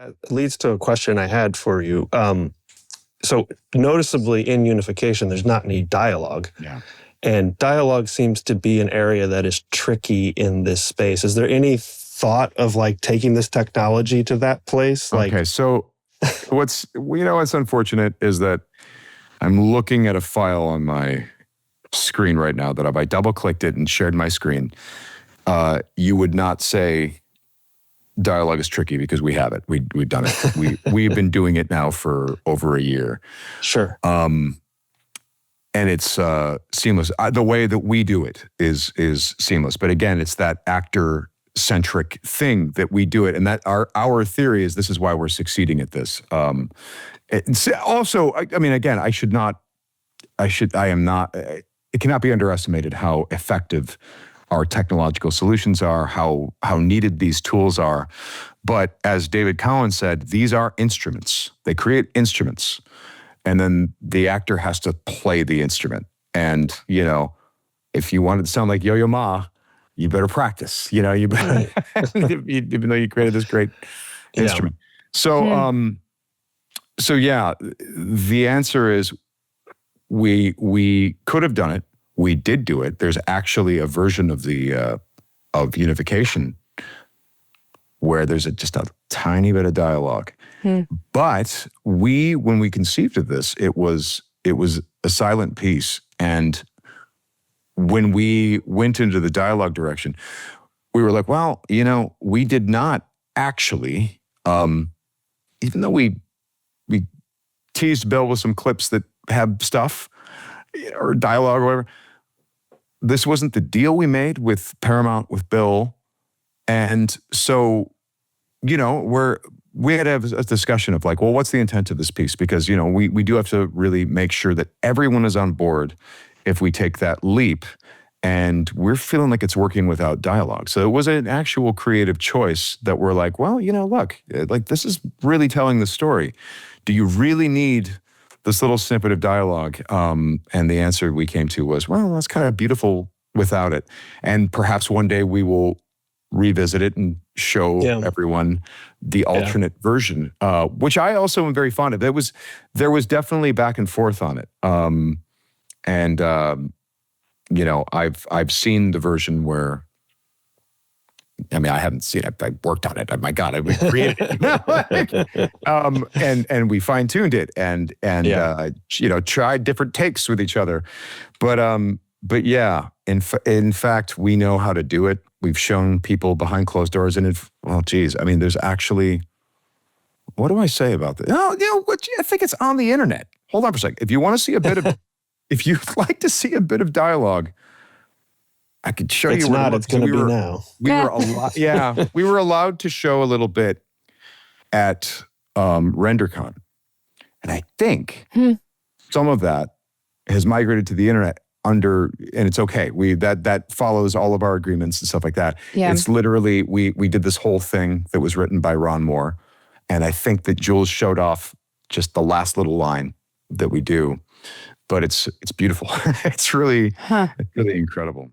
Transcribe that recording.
That leads to a question I had for you. So noticeably in Unification, there's not any dialogue. Yeah. And dialogue seems to be an area that is tricky in this space. Is there any thought of like taking this technology to that place? Okay, so what's unfortunate is that I'm looking at a file on my screen right now that if I double-clicked it and shared my screen, you would not say dialogue is tricky because we have it. We've done it. We've been doing it now for over a year. Sure. And it's seamless. The way that we do it is seamless. But again, it's that actor-centric thing that we do it. And that our theory is this is why we're succeeding at this. Also, I mean, again, it cannot be underestimated how effective our technological solutions are, how needed these tools are. But as David Collins said, these are instruments. They create instruments. And then the actor has to play the instrument. And, if you want it to sound like Yo-Yo Ma, you better practice. You better, even though you created this great instrument. So, the answer is we could have done it. We did do it. There's actually a version of the of Unification where there's just a tiny bit of dialogue. But when we conceived of this, it was a silent piece. And when we went into the dialogue direction, we were like, well, we did not actually, even though we teased Bill with some clips that have stuff or dialogue or whatever, this wasn't the deal we made with Paramount, with Bill. And so, we had to have a discussion of like, well, what's the intent of this piece? Because, we do have to really make sure that everyone is on board if we take that leap. And we're feeling like it's working without dialogue. So it was an actual creative choice that we're like, well, look, like this is really telling the story. Do you really need this little snippet of dialogue? And the answer we came to was, well, that's kind of beautiful without it. And perhaps one day we will revisit it and show everyone the alternate version, which I also am very fond of. There was definitely back and forth on it. I've seen the version where, I haven't seen it. I worked on it. Oh my God, we created it. And we fine-tuned it and tried different takes with each other. But yeah, in fact, we know how to do it. We've shown people behind closed doors, and there's actually, what do I say about this? I think it's on the internet. Hold on for a second. If you want to see a bit of, if you'd like to see a bit of dialogue, I could show you. It's not. It's going to be now. We were allowed to show a little bit at RenderCon, and I think some of that has migrated to the internet and it's okay. That follows all of our agreements and stuff like that. Yeah. It's literally we did this whole thing that was written by Ron Moore, and I think that Jules showed off just the last little line that we do, but it's beautiful. It's really incredible.